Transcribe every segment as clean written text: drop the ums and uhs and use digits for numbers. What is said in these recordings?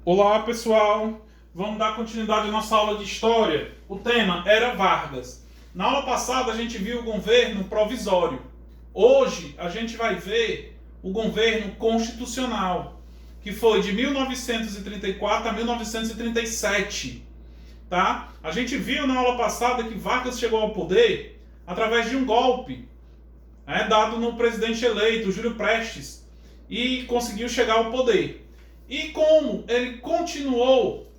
Olá pessoal, vamos dar continuidade à nossa aula de História. O tema era Vargas. Na aula passada a gente viu o governo provisório. Hoje a gente vai ver o governo constitucional, que foi de 1934 a 1937. Tá? A gente viu na aula passada que Vargas chegou ao poder através de um golpe dado no presidente eleito, Júlio Prestes, e conseguiu chegar ao poder. E como ele continuou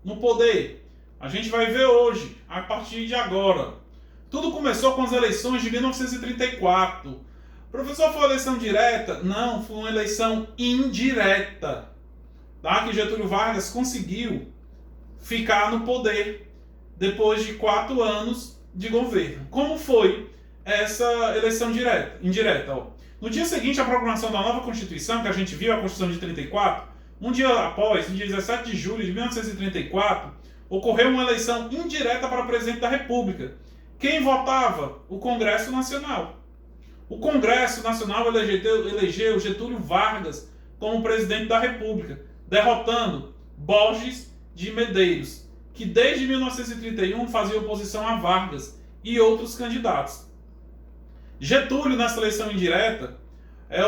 no poder? A gente vai ver hoje, a partir de agora. Tudo começou com as eleições de 1934. Professor, foi eleição direta? Não, foi uma eleição indireta. Tá? Que Getúlio Vargas conseguiu ficar no poder depois de 4 anos de governo. Como foi essa eleição indireta? No dia seguinte à proclamação da nova Constituição, que a gente viu, a Constituição de 34, um dia após, no dia 17 de julho de 1934, ocorreu uma eleição indireta para presidente da República. Quem votava? O Congresso Nacional. O Congresso Nacional elegeu Getúlio Vargas como presidente da República, derrotando Borges de Medeiros, que desde 1931 fazia oposição a Vargas e outros candidatos. Getúlio, nessa eleição indireta,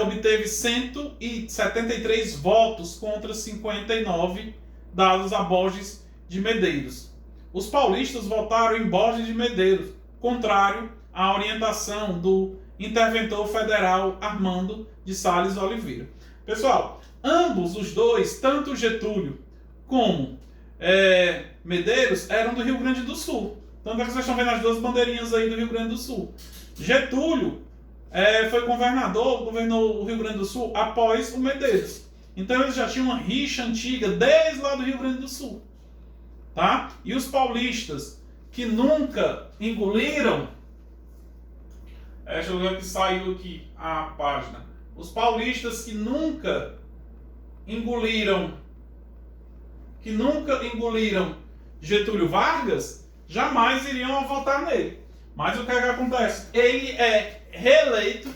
obteve 173 votos contra 59 dados a Borges de Medeiros. Os paulistas votaram em Borges de Medeiros, contrário à orientação do interventor federal Armando de Sales Oliveira. Pessoal, ambos os dois, tanto Getúlio como Medeiros, eram do Rio Grande do Sul. Tanto é que vocês estão vendo as duas bandeirinhas aí do Rio Grande do Sul. Getúlio foi governou o Rio Grande do Sul após o Medeiros. Então eles já tinham uma rixa antiga desde lá do Rio Grande do Sul. Tá? E os paulistas que nunca engoliram... deixa eu ver que saiu aqui a página. Os paulistas que nunca engoliram Getúlio Vargas, jamais iriam votar nele. Mas o que acontece? Ele é reeleito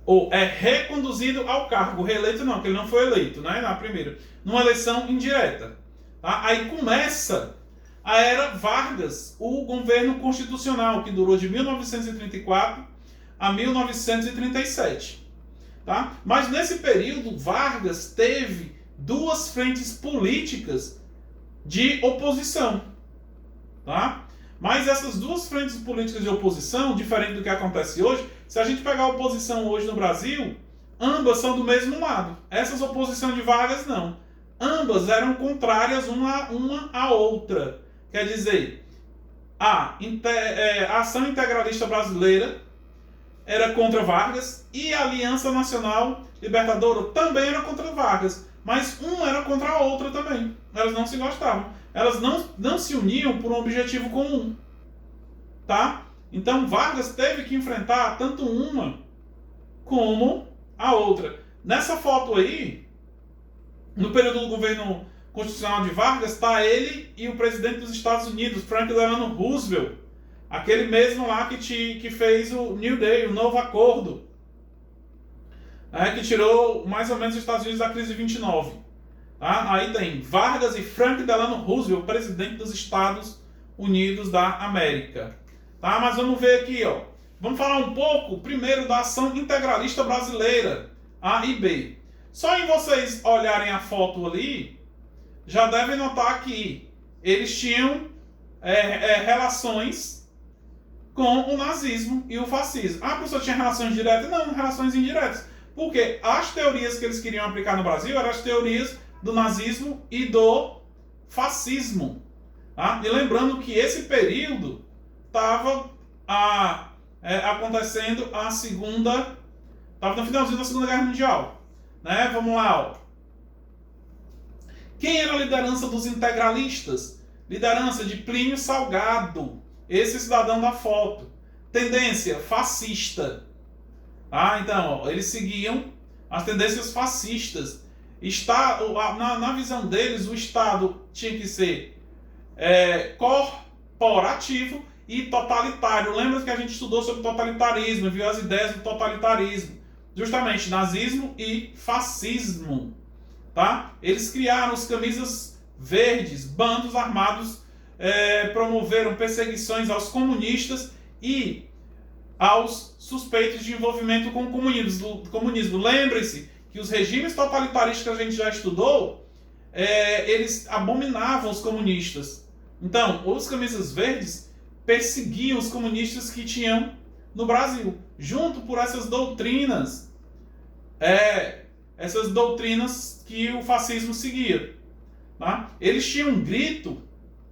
ou é reconduzido ao cargo. Reeleito não, porque ele não foi eleito, né, na primeira. Numa eleição indireta. Tá? Aí começa a era Vargas, o governo constitucional, que durou de 1934 a 1937. Tá? Mas nesse período, Vargas teve 2 frentes políticas de oposição. Tá? Mas essas 2 frentes políticas de oposição, diferente do que acontece hoje, se a gente pegar a oposição hoje no Brasil, ambas são do mesmo lado. Essas oposições de Vargas não. Ambas eram contrárias uma à outra. Quer dizer, a Ação Integralista Brasileira era contra Vargas e a Aliança Nacional Libertadora também era contra Vargas. Mas uma era contra a outra também. Elas não se gostavam. Elas não se uniam por um objetivo comum. Tá? Então Vargas teve que enfrentar tanto uma como a outra. Nessa foto aí, no período do governo constitucional de Vargas, está ele e o presidente dos Estados Unidos, Franklin Delano Roosevelt. Aquele mesmo lá que fez o New Deal, o novo acordo. Que tirou mais ou menos os Estados Unidos da crise de 29. Tá? Aí tem Vargas e Franklin Delano Roosevelt, presidente dos Estados Unidos da América. Tá? Mas vamos ver aqui, ó. Vamos falar um pouco primeiro da Ação Integralista Brasileira, A e B. Só em vocês olharem a foto ali, já devem notar que eles tinham relações com o nazismo e o fascismo. A pessoa tinha relações diretas? Não, relações indiretas. Porque as teorias que eles queriam aplicar no Brasil eram as teorias do nazismo e do fascismo. Tá? E lembrando que esse período estava acontecendo a segunda... Estava no finalzinho da Segunda Guerra Mundial. Né? Vamos lá. Ó. Quem era a liderança dos integralistas? Liderança de Plínio Salgado. Esse cidadão da foto. Tendência fascista. Então, ó, eles seguiam as tendências fascistas. Na visão deles, o Estado tinha que ser corporativo e totalitário. Lembra que a gente estudou sobre totalitarismo, viu as ideias do totalitarismo. Justamente nazismo e fascismo. tá? Eles criaram os camisas verdes, bandos armados, promoveram perseguições aos comunistas e aos suspeitos de envolvimento com o comunismo. Lembre-se que os regimes totalitaristas que a gente já estudou, eles abominavam os comunistas. Então, os camisas verdes perseguiam os comunistas que tinham no Brasil, junto por essas doutrinas que o fascismo seguia. Tá? Eles tinham um grito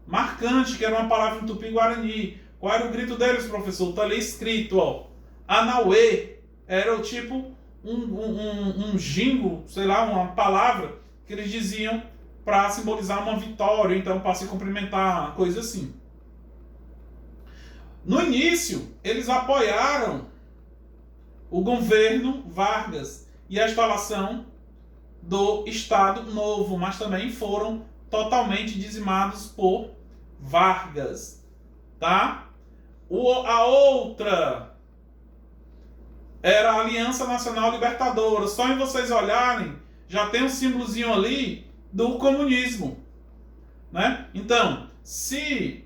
marcante, que era uma palavra em tupi-guarani. Qual era o grito deles, professor? Está ali escrito, ó, Anauê. Era o tipo um jingo, sei lá, uma palavra que eles diziam para simbolizar uma vitória, então para se cumprimentar, coisa assim. No início, eles apoiaram o governo Vargas e a instalação do Estado Novo, mas também foram totalmente dizimados por Vargas, tá? A outra era a Aliança Nacional Libertadora. Só em vocês olharem, já tem um símbolozinho ali do comunismo, né? Então, se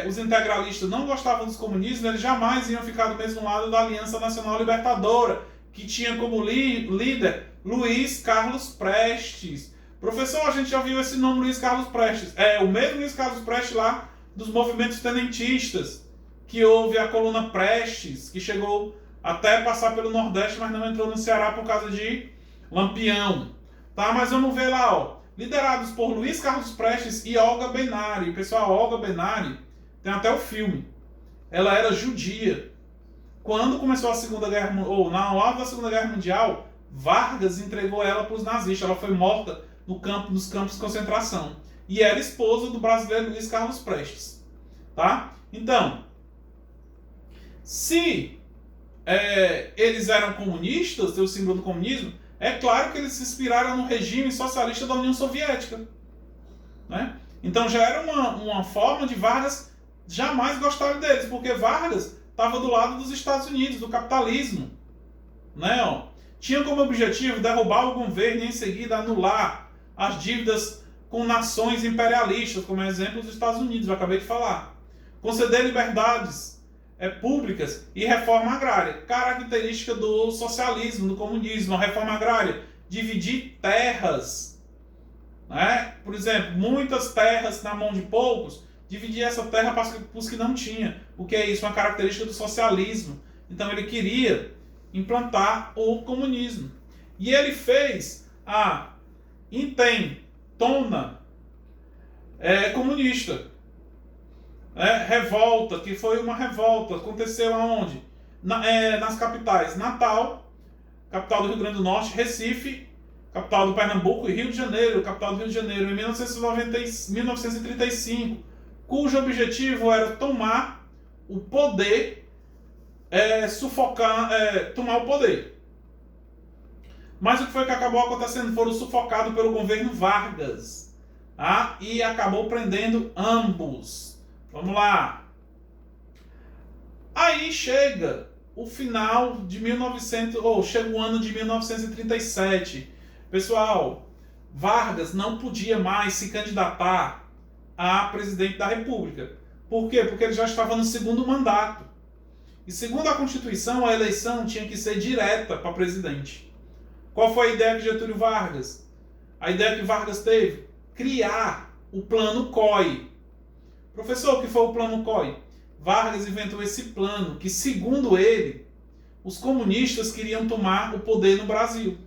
os integralistas não gostavam dos comunistas, eles jamais iam ficar do mesmo lado da Aliança Nacional Libertadora, que tinha como líder Luiz Carlos Prestes. Professor, a gente já viu esse nome, Luiz Carlos Prestes. É o mesmo Luiz Carlos Prestes lá dos movimentos tenentistas, que houve a coluna Prestes, que chegou até passar pelo Nordeste, mas não entrou no Ceará por causa de Lampião. Tá, mas vamos ver lá, ó. Liderados por Luiz Carlos Prestes e Olga Benari. Pessoal, Olga Benari tem até o filme. Ela era judia. Quando começou a Segunda Guerra, ou na hora da Segunda Guerra Mundial, Vargas entregou ela para os nazistas. Ela foi morta nos campos de concentração. E era esposa do brasileiro Luiz Carlos Prestes. Tá? Então, se eles eram comunistas, o símbolo do comunismo, é claro que eles se inspiraram no regime socialista da União Soviética, né? Então já era uma forma de Vargas jamais gostar deles, porque Vargas estava do lado dos Estados Unidos, do capitalismo, né? Ó, tinha como objetivo derrubar o governo e em seguida anular as dívidas com nações imperialistas, como exemplo dos Estados Unidos, eu acabei de falar. Conceder liberdades públicas e reforma agrária, característica do socialismo, do comunismo. A reforma agrária, dividir terras, né? Por exemplo, muitas terras na mão de poucos, dividir essa terra para os que não tinham. O que é isso? Uma característica do socialismo. Então ele queria implantar o comunismo. E ele fez a intentona comunista. Revolta, que foi uma revolta, aconteceu aonde? Nas capitais, Natal, capital do Rio Grande do Norte, Recife, capital do Pernambuco, e Rio de Janeiro, capital do Rio de Janeiro, em 1935, cujo objetivo era tomar o poder, tomar o poder. Mas o que foi que acabou acontecendo? Foram sufocados pelo governo Vargas, tá? E acabou prendendo ambos. Vamos lá. Aí chega o final de chega o ano de 1937. Pessoal, Vargas não podia mais se candidatar a presidente da República. Por quê? Porque ele já estava no segundo mandato. E segundo a Constituição, a eleição tinha que ser direta para presidente. Qual foi a ideia de Getúlio Vargas? A ideia que Vargas teve? Criar o Plano COI. Professor, o que foi o Plano COI? Vargas inventou esse plano que, segundo ele, os comunistas queriam tomar o poder no Brasil.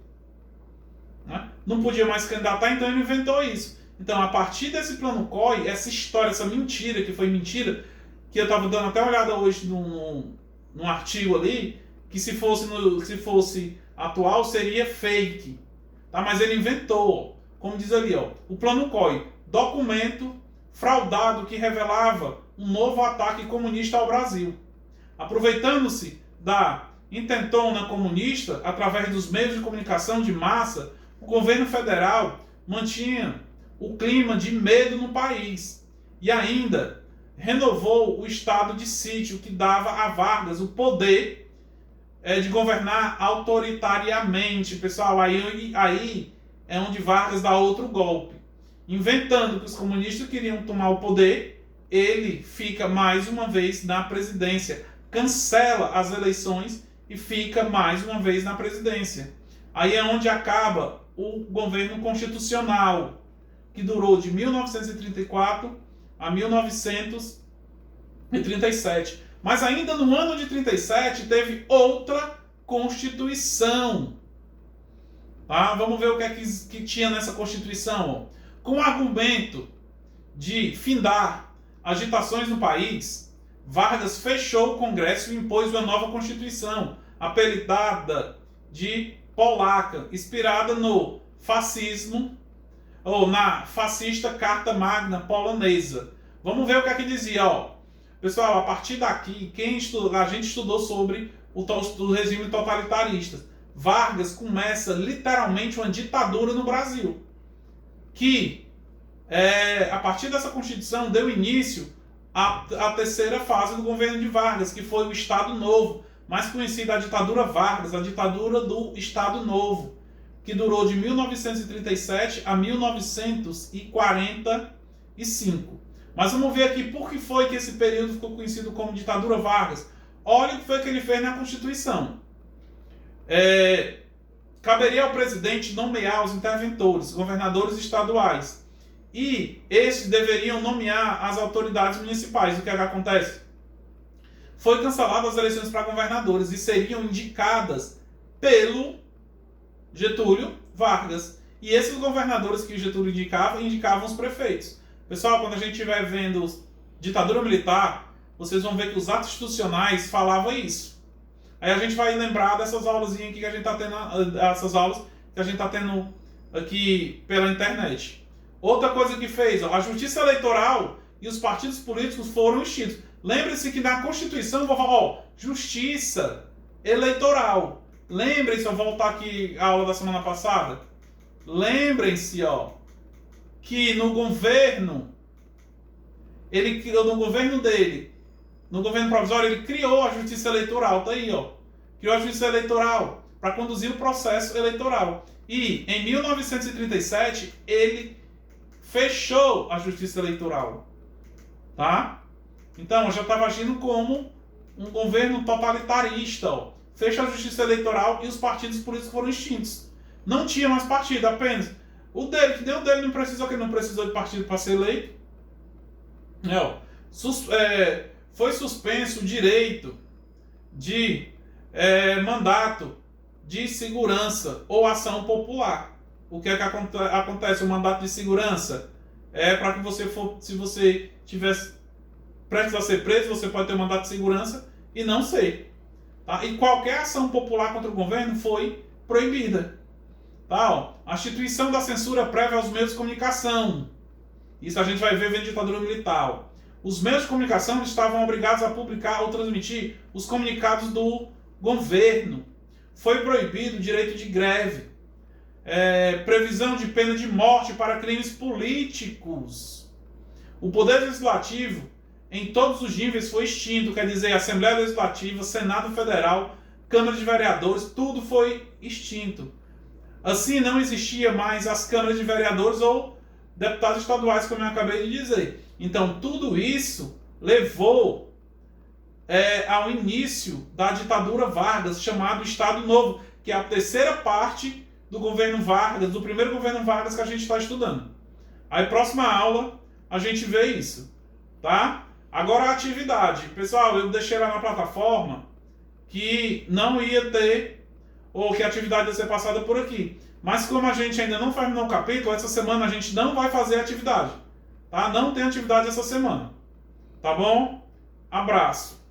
Né? Não podia mais se candidatar, então ele inventou isso. Então, a partir desse Plano COI, essa história, essa mentira, que foi mentira, que eu estava dando até uma olhada hoje num artigo ali, que se fosse atual seria fake. Tá? Mas ele inventou, como diz ali, ó, o Plano COI, documento fraudado que revelava um novo ataque comunista ao Brasil. Aproveitando-se da intentona comunista, através dos meios de comunicação de massa, o governo federal mantinha o clima de medo no país e ainda renovou o estado de sítio que dava a Vargas o poder de governar autoritariamente. Pessoal, aí é onde Vargas dá outro golpe. Inventando que os comunistas queriam tomar o poder, ele fica mais uma vez na presidência, cancela as eleições e fica mais uma vez na presidência. Aí é onde acaba o governo constitucional, que durou de 1934 a 1937. Mas ainda no ano de 37 teve outra Constituição. Tá? Vamos ver o que é que tinha nessa Constituição. Com o argumento de findar agitações no país, Vargas fechou o Congresso e impôs uma nova Constituição, apelidada de Polaca, inspirada no fascismo, ou na fascista Carta Magna polonesa. Vamos ver o que é que dizia. Pessoal, a partir daqui, a gente estudou sobre o regime totalitarista. Vargas começa literalmente uma ditadura no Brasil, que a partir dessa Constituição deu início à terceira fase do governo de Vargas, que foi o Estado Novo, mais conhecida a ditadura Vargas, a ditadura do Estado Novo, que durou de 1937 a 1945. Mas vamos ver aqui por que foi que esse período ficou conhecido como ditadura Vargas. Olha o que foi que ele fez na Constituição. Caberia ao presidente nomear os interventores, governadores estaduais. E estes deveriam nomear as autoridades municipais. O que é que acontece? Foi canceladas as eleições para governadores e seriam indicadas pelo Getúlio Vargas. E esses governadores que o Getúlio indicavam os prefeitos. Pessoal, quando a gente estiver vendo ditadura militar, vocês vão ver que os atos institucionais falavam isso. Aí a gente vai lembrar dessas aulas aqui que a gente está tendo, essas aulas que a gente está tendo aqui pela internet. Outra coisa que fez, a justiça eleitoral e os partidos políticos foram extintos. Lembre-se que na Constituição, vou falar, justiça eleitoral. Lembrem-se, eu vou voltar aqui à aula da semana passada. Lembrem-se, que no governo provisório, ele criou a justiça eleitoral. Tá aí, criou a justiça eleitoral para conduzir o processo eleitoral. E em 1937 ele fechou a justiça eleitoral. Tá? Então, já estava agindo como um governo totalitarista. Fecha a justiça eleitoral e os partidos políticos foram extintos. Não tinha mais partido, apenas o dele, que nem o dele não precisou, que ele não precisou de partido para ser eleito. Foi suspenso o direito de mandato de segurança ou ação popular. O que é que acontece? O mandato de segurança é para que você se você tivesse prestes a ser preso, você pode ter um mandato de segurança e não ser. Tá? E qualquer ação popular contra o governo foi proibida. Tá? A instituição da censura prévia aos meios de comunicação. Isso a gente vai ver vendo ditadura militar. Os meios de comunicação estavam obrigados a publicar ou transmitir os comunicados do governo. Foi proibido o direito de greve. Previsão de pena de morte para crimes políticos. O poder legislativo em todos os níveis foi extinto, quer dizer, Assembleia Legislativa, Senado Federal, Câmara de Vereadores, tudo foi extinto. Assim, não existia mais as câmaras de vereadores ou deputados estaduais, como eu acabei de dizer. Então, tudo isso levou ao início da ditadura Vargas, chamado Estado Novo, que é a terceira parte do governo Vargas, do primeiro governo Vargas que a gente está estudando. Aí, próxima aula, a gente vê isso, tá? Agora, a atividade. Pessoal, eu deixei lá na plataforma que não ia ter, ou que a atividade ia ser passada por aqui. Mas como a gente ainda não terminou o capítulo, essa semana a gente não vai fazer atividade. Tá? Não tem atividade essa semana. Tá bom? Abraço.